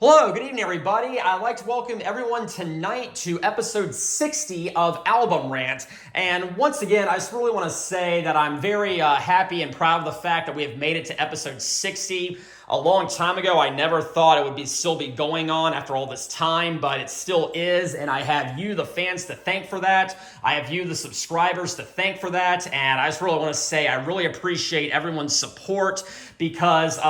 Hello, good evening, everybody. I'd like to welcome everyone tonight to episode 60 of Album Rant. And once again, I just really want to say that I'm very happy and proud of the fact that we have made it to episode 60. A long time ago, I never thought it would still be going on after all this time, but it still is, and I have you, the fans, to thank for that. I have you, the subscribers, to thank for that, and I just really want to say I really appreciate everyone's support because,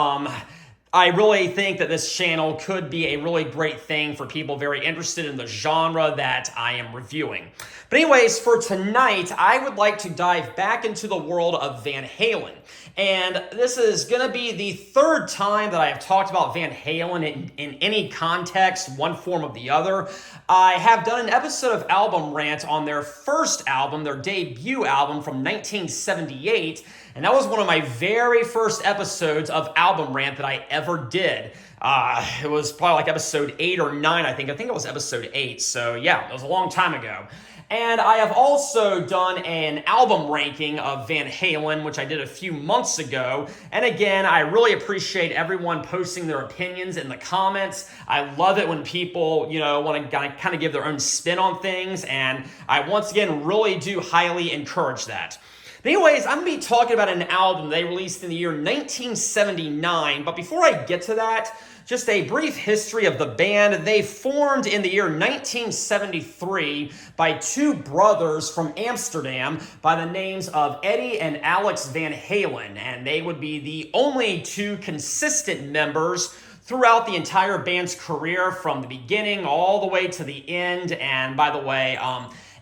I really think that this channel could be a really great thing for people very interested in the genre that I am reviewing. But anyways, for tonight, I would like to dive back into the world of Van Halen. And this is going to be the third time that I have talked about Van Halen in any context, one form or the other. I have done an episode of Album Rant on their first album, their debut album from 1978, and that was one of my very first episodes of Album Rant that I ever did. It was probably like episode 8 or 9, I think. I think it was episode 8, so yeah, it was a long time ago. And I have also done an album ranking of Van Halen, which I did a few months ago. And again, I really appreciate everyone posting their opinions in the comments. I love it when people, want to kind of give their own spin on things. And I, once again, really do highly encourage that. But anyways, I'm going to be talking about an album they released in the year 1979. But before I get to that, just a brief history of the band. They formed in the year 1973 by two brothers from Amsterdam by the names of Eddie and Alex Van Halen. And they would be the only two consistent members throughout the entire band's career from the beginning all the way to the end. And by the way,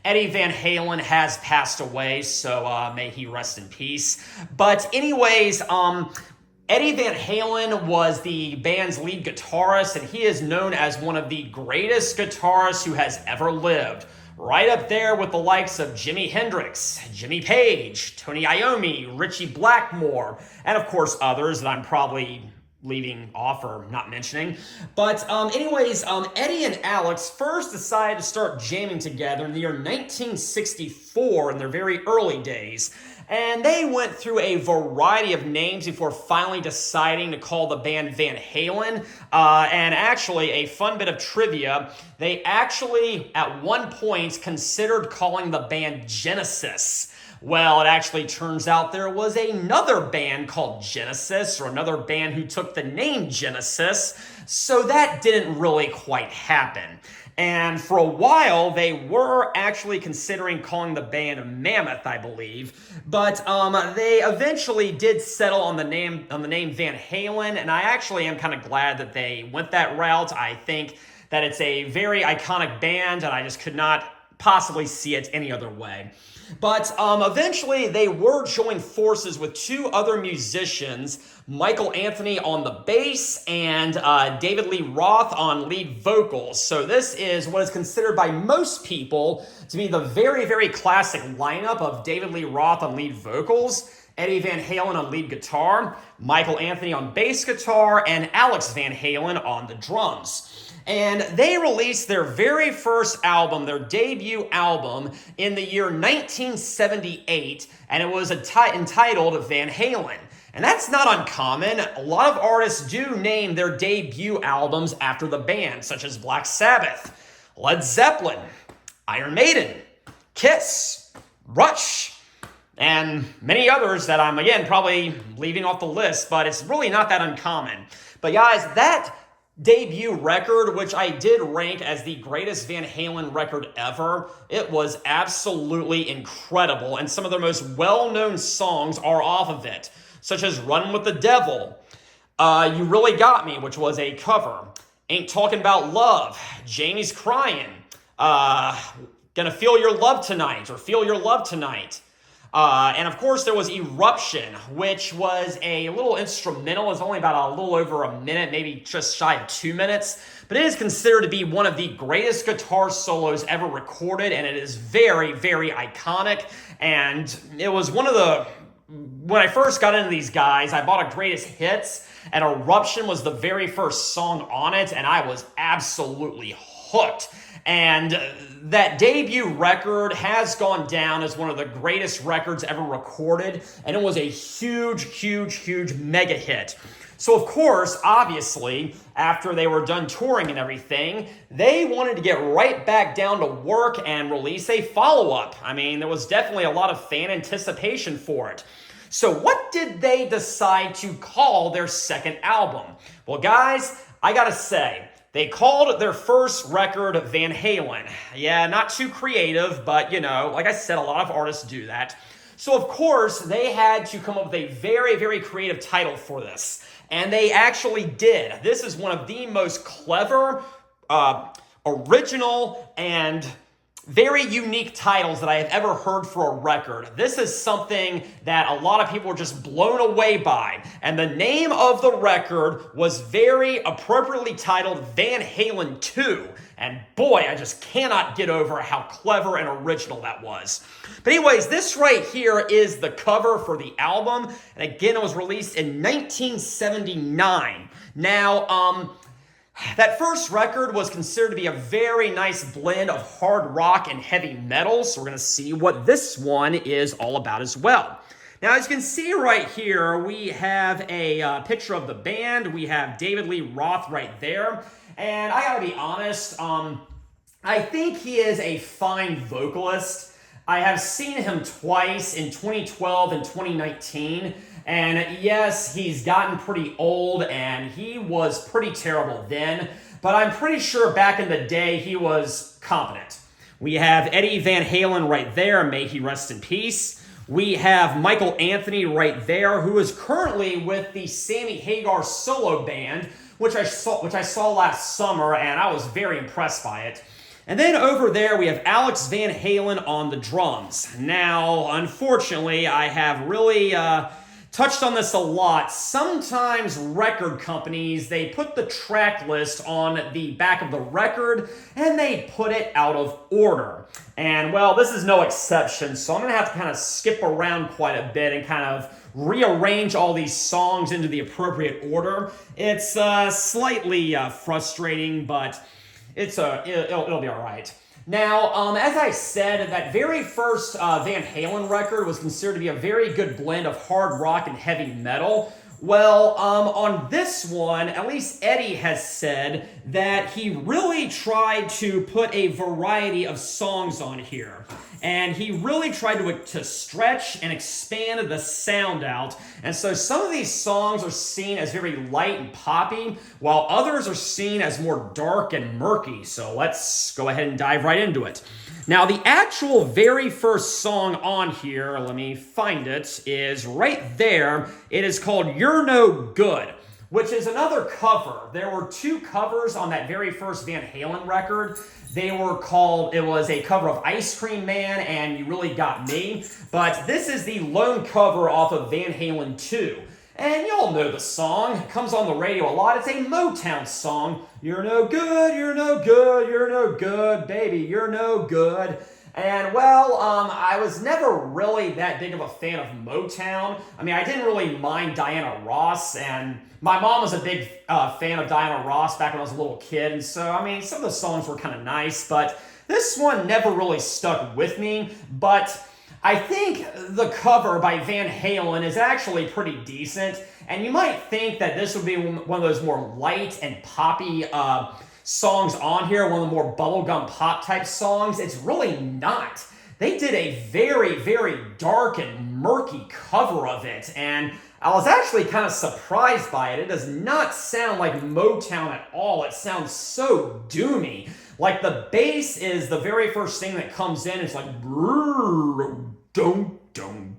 Eddie Van Halen has passed away, so may he rest in peace. But anyways, Eddie Van Halen was the band's lead guitarist, and he is known as one of the greatest guitarists who has ever lived. Right up there with the likes of Jimi Hendrix, Jimmy Page, Tony Iommi, Ritchie Blackmore, and of course others that I'm probably leaving off or not mentioning. But anyways, Eddie and Alex first decided to start jamming together in the year 1964 in their very early days. And they went through a variety of names before finally deciding to call the band Van Halen. And actually, a fun bit of trivia, they actually at one point considered calling the band Genesis. Well, it actually turns out there was another band called Genesis, or another band who took the name Genesis, so that didn't really quite happen. And for a while, they were actually considering calling the band Mammoth, I believe. But they eventually did settle on the name Van Halen, and I actually am kind of glad that they went that route. I think that it's a very iconic band, and I just could not possibly see it any other way. But eventually, they were joined forces with two other musicians, Michael Anthony on the bass and David Lee Roth on lead vocals. So this is what is considered by most people to be the very, very classic lineup of David Lee Roth on lead vocals, Eddie Van Halen on lead guitar, Michael Anthony on bass guitar, and Alex Van Halen on the drums. And they released their very first album, their debut album, in the year 1978, and it was entitled Van Halen. And that's not uncommon. A lot of artists do name their debut albums after the band, such as Black Sabbath, Led Zeppelin, Iron Maiden, Kiss, Rush, and many others that I'm, again, probably leaving off the list, but it's really not that uncommon. But guys, that debut record, which I did rank as the greatest Van Halen record ever, it was absolutely incredible, and some of their most well-known songs are off of it, such as Run With the Devil, You Really Got Me, which was a cover, Ain't Talking About Love, Janie's Crying, Gonna Feel Your Love Tonight, or Feel Your Love Tonight. And of course, there was Eruption, which was a little instrumental. It's only about a little over a minute, maybe just shy of 2 minutes. But it is considered to be one of the greatest guitar solos ever recorded, and it is very, very iconic. And it was one of the... When I first got into these guys, I bought a greatest hits, and Eruption was the very first song on it, and I was absolutely hooked. And that debut record has gone down as one of the greatest records ever recorded, and it was a huge, huge, huge mega hit. So of course, obviously, after they were done touring and everything, they wanted to get right back down to work and release a follow-up. I mean, there was definitely a lot of fan anticipation for it. So what did they decide to call their second album? Well, guys, I gotta say, they called their first record Van Halen. Yeah, not too creative, but you know, like I said, a lot of artists do that. So of course, they had to come up with a very, very creative title for this. And they actually did. This is one of the most clever, original, and very unique titles that I have ever heard for a record. This is something that a lot of people were just blown away by. And the name of the record was very appropriately titled Van Halen 2. And boy, I just cannot get over how clever and original that was. But anyways, this right here is the cover for the album. And again, it was released in 1979. Now, that first record was considered to be a very nice blend of hard rock and heavy metal, so we're going to see what this one is all about as well. Now, as you can see right here, we have a picture of the band. We have David Lee Roth right there, and I gotta be honest, I think he is a fine vocalist. I have seen him twice in 2012 and 2019. And yes, he's gotten pretty old and he was pretty terrible then, but I'm pretty sure back in the day he was competent. We have Eddie Van Halen right there, may he rest in peace. We have Michael Anthony right there, who is currently with the Sammy Hagar solo band, which I saw last summer, and I was very impressed by it. And then over there, we have Alex Van Halen on the drums. Now, unfortunately, I have really touched on this a lot. Sometimes record companies, they put the track list on the back of the record and they put it out of order. And well, this is no exception, so I'm going to have to kind of skip around quite a bit and kind of rearrange all these songs into the appropriate order. It's slightly frustrating, but it'll be all right. Now, as I said, that very first Van Halen record was considered to be a very good blend of hard rock and heavy metal. Well, on this one, at least Eddie has said that he really tried to put a variety of songs on here. And he really tried to stretch and expand the sound out. And so some of these songs are seen as very light and poppy, while others are seen as more dark and murky. So let's go ahead and dive right into it. Now, the actual very first song on here, let me find it, is right there. It is called Youre No Good, which is another cover. There were two covers on that very first Van Halen record. It was a cover of Ice Cream Man and You Really Got Me, but this is the lone cover off of Van Halen 2. And y'all know the song. It comes on the radio a lot. It's a Motown song. You're no good, you're no good, you're no good, baby, you're no good. And well, I was never really that big of a fan of Motown. I mean, I didn't really mind Diana Ross, and my mom was a big fan of Diana Ross back when I was a little kid, and so, I mean, some of the songs were kind of nice, but this one never really stuck with me. But I think the cover by Van Halen is actually pretty decent, and you might think that this would be one of those more light and poppy songs on here, one of the more bubblegum pop type songs. It's really not. They did a very, very dark and murky cover of it, and I was actually kind of surprised by it. It does not sound like Motown at all. It sounds so doomy. Like the bass is the very first thing that comes in. It's like dum dum dum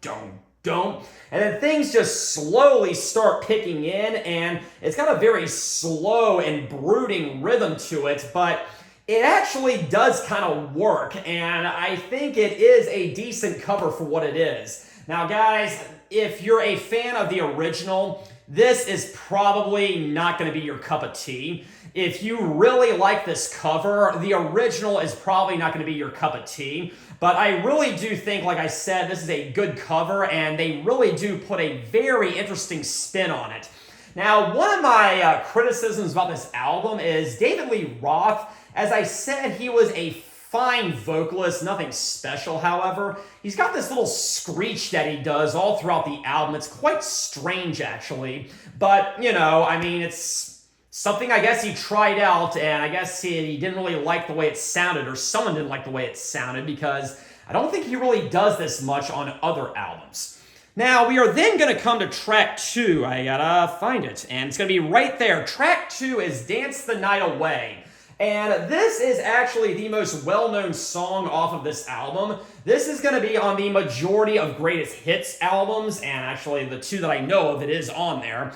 dum dum, and then things just slowly start picking in, and it's got a very slow and brooding rhythm to it, but it actually does kind of work, and I think it is a decent cover for what it is. Now, guys, if you're a fan of the original, this is probably not going to be your cup of tea. If you really like this cover, the original is probably not going to be your cup of tea. But I really do think, like I said, this is a good cover, and they really do put a very interesting spin on it. Now, one of my criticisms about this album is David Lee Roth. As I said, he was a fine vocalist, nothing special, however. He's got this little screech that he does all throughout the album. It's quite strange, actually. But, you know, I mean, it's something I guess he tried out, and I guess he didn't really like the way it sounded, or someone didn't like the way it sounded, because I don't think he really does this much on other albums. Now, we are then going to come to track 2. I gotta find it, and it's going to be right there. Track 2 is Dance the Night Away. And this is actually the most well-known song off of this album. This is going to be on the majority of greatest hits albums, and actually the 2 that I know of, it is on there.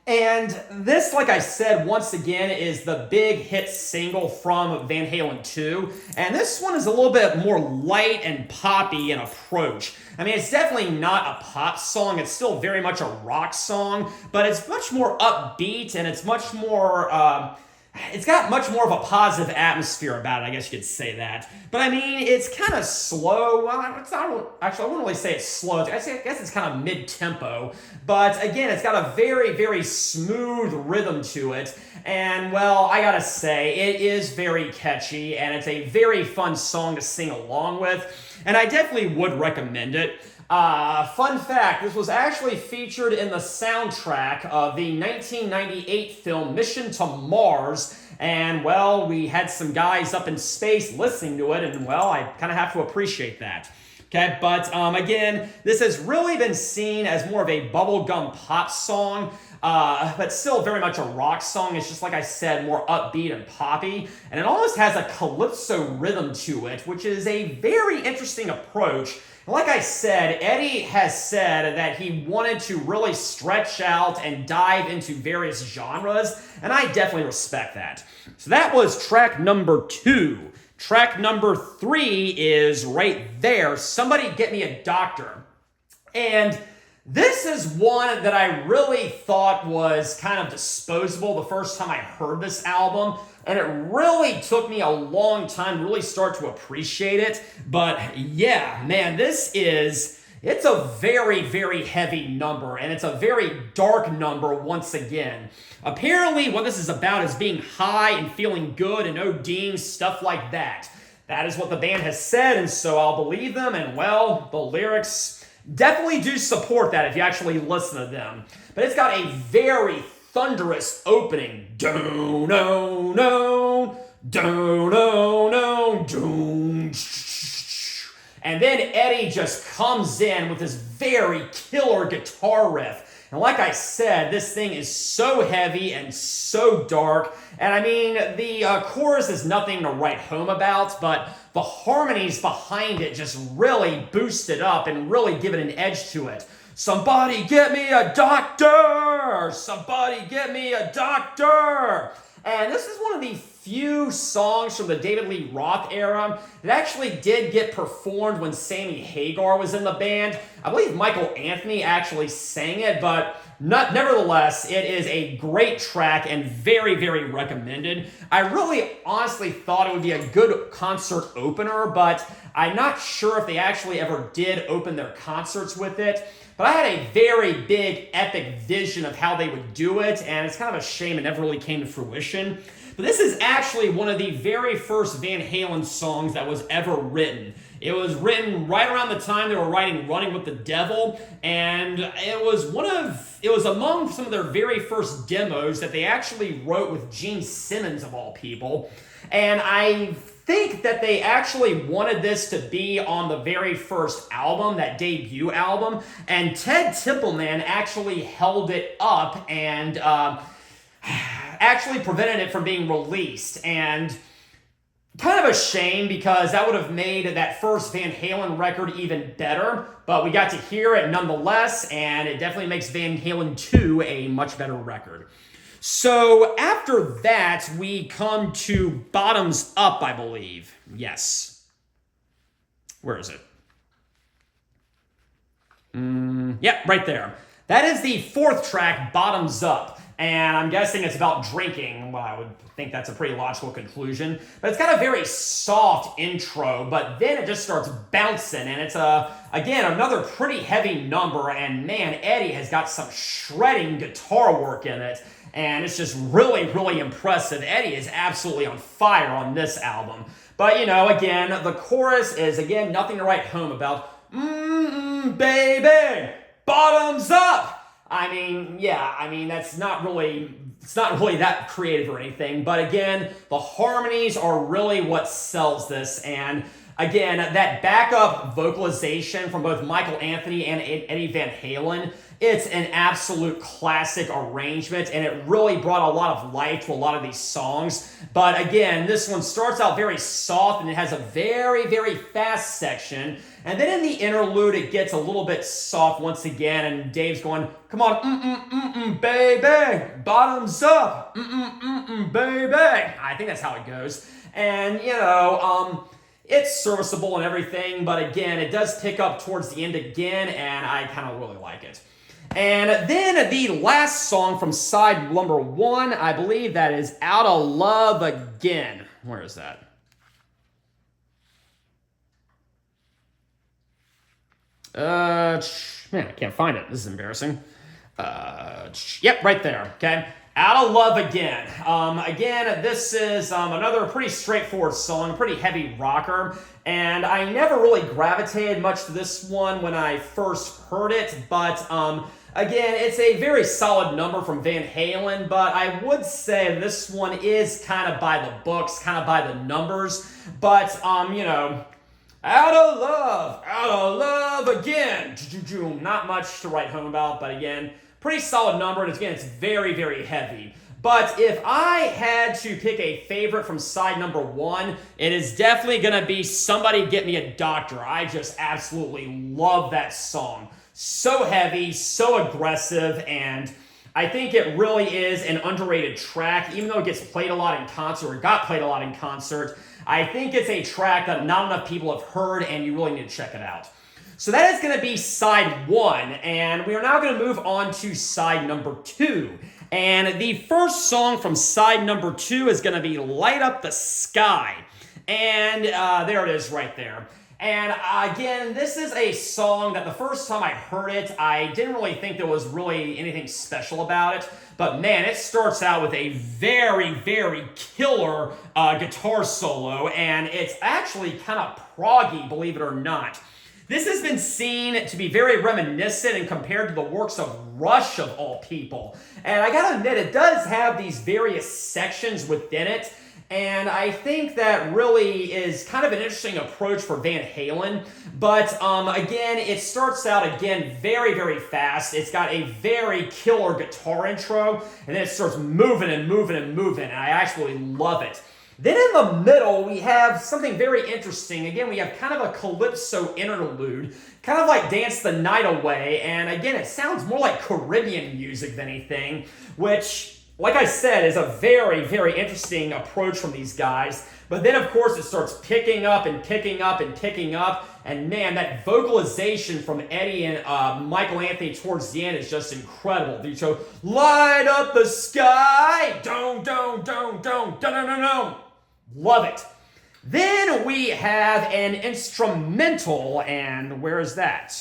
And this, like I said, once again, is the big hit single from Van Halen 2. And this one is a little bit more light and poppy in approach. I mean, it's definitely not a pop song. It's still very much a rock song, but it's much more upbeat, and it's much more, it's got much more of a positive atmosphere about it, I guess you could say that. But I mean, it's kind of slow. Well, it's not, actually, I wouldn't really say it's slow. I guess it's kind of mid-tempo. But again, it's got a very, very smooth rhythm to it. And, well, I gotta say, it is very catchy, and it's a very fun song to sing along with. And I definitely would recommend it. Fun fact, this was actually featured in the soundtrack of the 1998 film Mission to Mars, and, well, we had some guys up in space listening to it, and, well, I kind of have to appreciate that. Okay, but again, this has really been seen as more of a bubblegum pop song, but still very much a rock song. It's just, like I said, more upbeat and poppy, and it almost has a calypso rhythm to it, which is a very interesting approach. Like I said, Eddie has said that he wanted to really stretch out and dive into various genres, and I definitely respect that. So that was track number 2. Track number 3 is right there, Somebody Get Me a Doctor. And this is one that I really thought was kind of disposable the first time I heard this album, and it really took me a long time to really start to appreciate it. But yeah, man, it's a very, very heavy number, and it's a very dark number once again. Apparently, what this is about is being high and feeling good and ODing, stuff like that. That is what the band has said, and so I'll believe them, and well, the lyrics definitely do support that if you actually listen to them. But it's got a very thunderous opening. Do no no, do no no, do. And then Eddie just comes in with this very killer guitar riff. And like I said, this thing is so heavy and so dark. And I mean, the chorus is nothing to write home about, but the harmonies behind it just really boost it up and really give it an edge to it. Somebody get me a doctor! Somebody get me a doctor! And this is one of the few songs from the David Lee Roth era that actually did get performed when Sammy Hagar was in the band. I believe Michael Anthony actually sang it, but nevertheless, it is a great track and very, very recommended. I really honestly thought it would be a good concert opener, but I'm not sure if they actually ever did open their concerts with it. But I had a very big, epic vision of how they would do it, and it's kind of a shame it never really came to fruition. But this is actually one of the very first Van Halen songs that was ever written. It was written right around the time they were writing Running with the Devil, and it was among some of their very first demos that they actually wrote with Gene Simmons, of all people. And I think that they actually wanted this to be on the very first album, that debut album, and Ted Templeman actually held it up and actually prevented it from being released. And kind of a shame, because that would have made that first Van Halen record even better, but we got to hear it nonetheless, and it definitely makes Van Halen 2 a much better record. So after that, we come to Bottoms Up, I believe. Yes. Where is it? Yep, right there. That is the 4th track, Bottoms Up. And I'm guessing it's about drinking. Well, I would think that's a pretty logical conclusion. But it's got a very soft intro, but then it just starts bouncing, and it's, again, another pretty heavy number, and man, Eddie has got some shredding guitar work in it. and it's just really, really impressive. Eddie is absolutely on fire on this album. But, you know, again, the chorus is, again, nothing to write home about. Baby, bottoms up. I mean, yeah, I mean, it's not really that creative or anything. But again, the harmonies are really what sells this. And again, that backup vocalization from both Michael Anthony and Eddie Van Halen, it's an absolute classic arrangement, and it really brought a lot of life to a lot of these songs. But again, this one starts out very soft, and it has a very, very fast section. And then in the interlude, it gets a little bit soft once again, and Dave's going, come on, baby, bottoms up, baby. I think that's how it goes. And, you know, it's serviceable and everything, but again, it does pick up towards the end again, and I kind of really like it. And then the last song from side number 1, I believe that is Out of Love Again. Where is that? Man, I can't find it. This is embarrassing. Yep, right there, okay? Out of Love Again. Again, this is another pretty straightforward song, a pretty heavy rocker, and I never really gravitated much to this one when I first heard it, but again, it's a very solid number from Van Halen, but I would say this one is kind of by the books, kind of by the numbers, but you know, out of love again. Not much to write home about, but again, pretty solid number, and again, it's very, very heavy. But if I had to pick a favorite from side number 1, it is definitely going to be Somebody Get Me a Doctor. I just absolutely love that song. So heavy, so aggressive, and I think it really is an underrated track, even though it gets played a lot in concert, or got played a lot in concert. I think it's a track that not enough people have heard, and you really need to check it out. So that is going to be side 1, and we are now going to move on to side number 2. And the first song from side number 2 is going to be Light Up the Sky. And there it is right there. And again, this is a song that the first time I heard it, I didn't really think there was really anything special about it. But man, it starts out with a very, very killer guitar solo, and it's actually kind of proggy, believe it or not. This has been seen to be very reminiscent and compared to the works of Rush, of all people. And I gotta admit, it does have these various sections within it, and I think that really is kind of an interesting approach for Van Halen. But again, it starts out again very, very fast. It's got a very killer guitar intro, and then it starts moving and moving and moving, and I actually love it. Then in the middle, we have something very interesting. Again, we have kind of a calypso interlude, kind of like Dance the Night Away, and again, it sounds more like Caribbean music than anything, which, like I said, is a very, very interesting approach from these guys. But then, of course, it starts picking up and picking up and picking up, and man, that vocalization from Eddie and Michael Anthony towards the end is just incredible. They show, light up the sky, don't, don't. Love it. Then we have an instrumental, and where is that?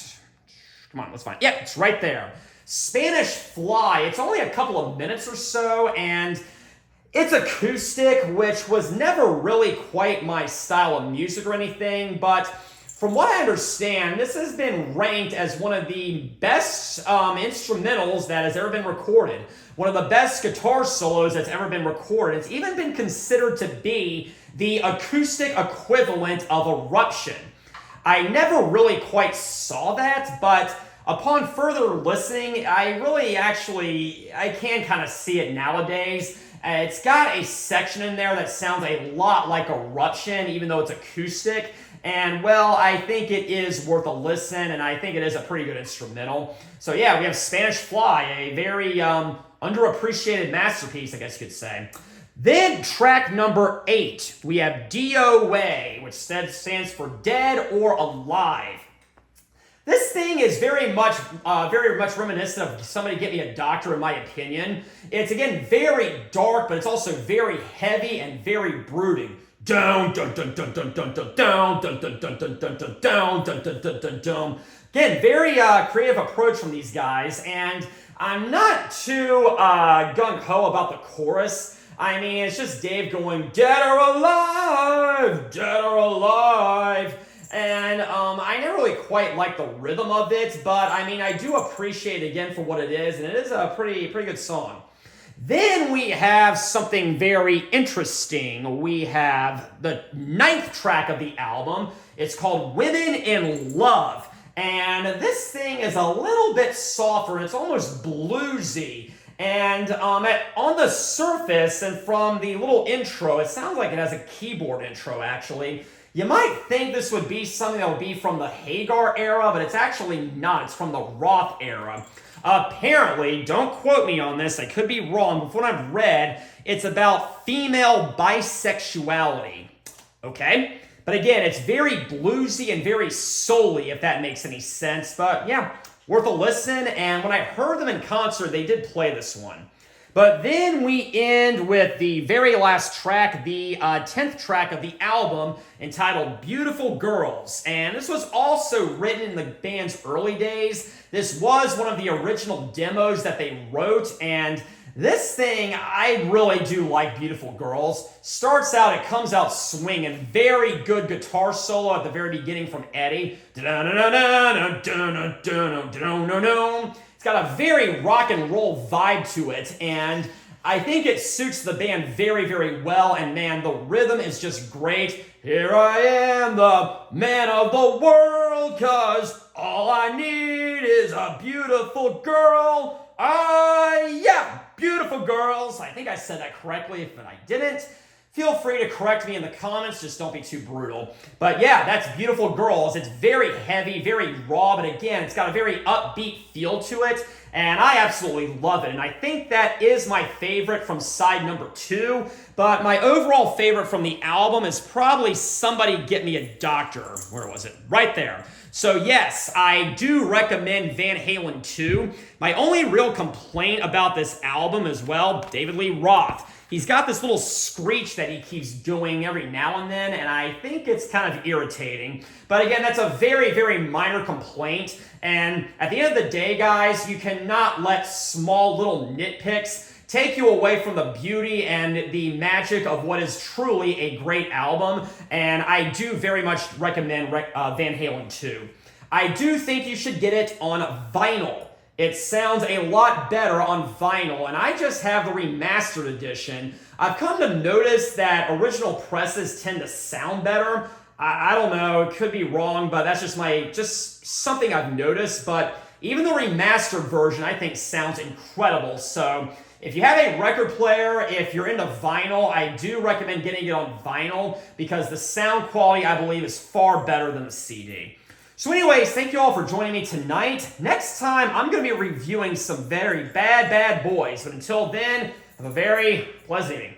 Come on, let's find it. Yeah, it's right there. Spanish Fly. It's only a couple of minutes or so, and it's acoustic, which was never really quite my style of music or anything, but from what I understand, this has been ranked as one of the best instrumentals that has ever been recorded. One of the best guitar solos that's ever been recorded. It's even been considered to be the acoustic equivalent of Eruption. I never really quite saw that, but upon further listening, I can kind of see it nowadays. It's got a section in there that sounds a lot like Eruption, even though it's acoustic. And, well, I think it is worth a listen, and I think it is a pretty good instrumental. So, yeah, we have Spanish Fly, a very underappreciated masterpiece, I guess you could say. Then, track number 8, we have DOA, which stands for Dead or Alive. This thing is very much reminiscent of Somebody Get Me a Doctor, in my opinion. It's, again, very dark, but it's also very heavy and very brooding. Down, dun, dun, dun, dun, dun, dun, down, dun, dun, dun, dun, dun, dun, down, dun, dun, dun, dun, dun. Again, very creative approach from these guys, and I'm not too gung-ho about the chorus. I mean, it's just Dave going, dead or alive, dead or alive. And I never really quite like the rhythm of it, but I mean, I do appreciate it again for what it is, and it is a pretty good song. Then we have something very interesting. We have the 9th track of the album. It's called Women in Love. And this thing is a little bit softer. It's almost bluesy. And on the surface and from the little intro, it sounds like it has a keyboard intro, actually. You might think this would be something that would be from the Hagar era, but it's actually not. It's from the Roth era. Apparently, don't quote me on this, I could be wrong, but from what I've read, it's about female bisexuality. Okay? But again, it's very bluesy and very soul-y, if that makes any sense. But yeah, worth a listen. And when I heard them in concert, they did play this one. But then we end with the very last track, the 10th track of the album, entitled Beautiful Girls. And this was also written in the band's early days. This was one of the original demos that they wrote, and this thing, I really do like Beautiful Girls. Starts out, it comes out swinging. Very good guitar solo at the very beginning from Eddie. It's got a very rock and roll vibe to it, and I think it suits the band very well, and man, the rhythm is just great. Here I am, the man of the world, 'cause all I need is a beautiful girl. Yeah, beautiful girls. I think I said that correctly, but I didn't. Feel free to correct me in the comments, just don't be too brutal. But yeah, that's Beautiful Girls. It's very heavy, very raw, but again, it's got a very upbeat feel to it, and I absolutely love it. And I think that is my favorite from side number 2, but my overall favorite from the album is probably Somebody Get Me a Doctor. Where was it? Right there. So yes, I do recommend Van Halen 2. My only real complaint about this album as well, David Lee Roth. He's got this little screech that he keeps doing every now and then, and I think it's kind of irritating. But again, that's a very minor complaint. And at the end of the day, guys, you cannot let small little nitpicks take you away from the beauty and the magic of what is truly a great album. And I do very much recommend Van Halen 2. I do think you should get it on vinyl. It sounds a lot better on vinyl, and I just have the remastered edition. I've come to notice that original presses tend to sound better. I don't know, it could be wrong, but that's just something I've noticed. But even the remastered version, I think, sounds incredible. So if you have a record player, if you're into vinyl, I do recommend getting it on vinyl because the sound quality, I believe, is far better than the CD. So anyways, thank you all for joining me tonight. Next time, I'm going to be reviewing some very bad boys. But until then, have a very pleasant evening.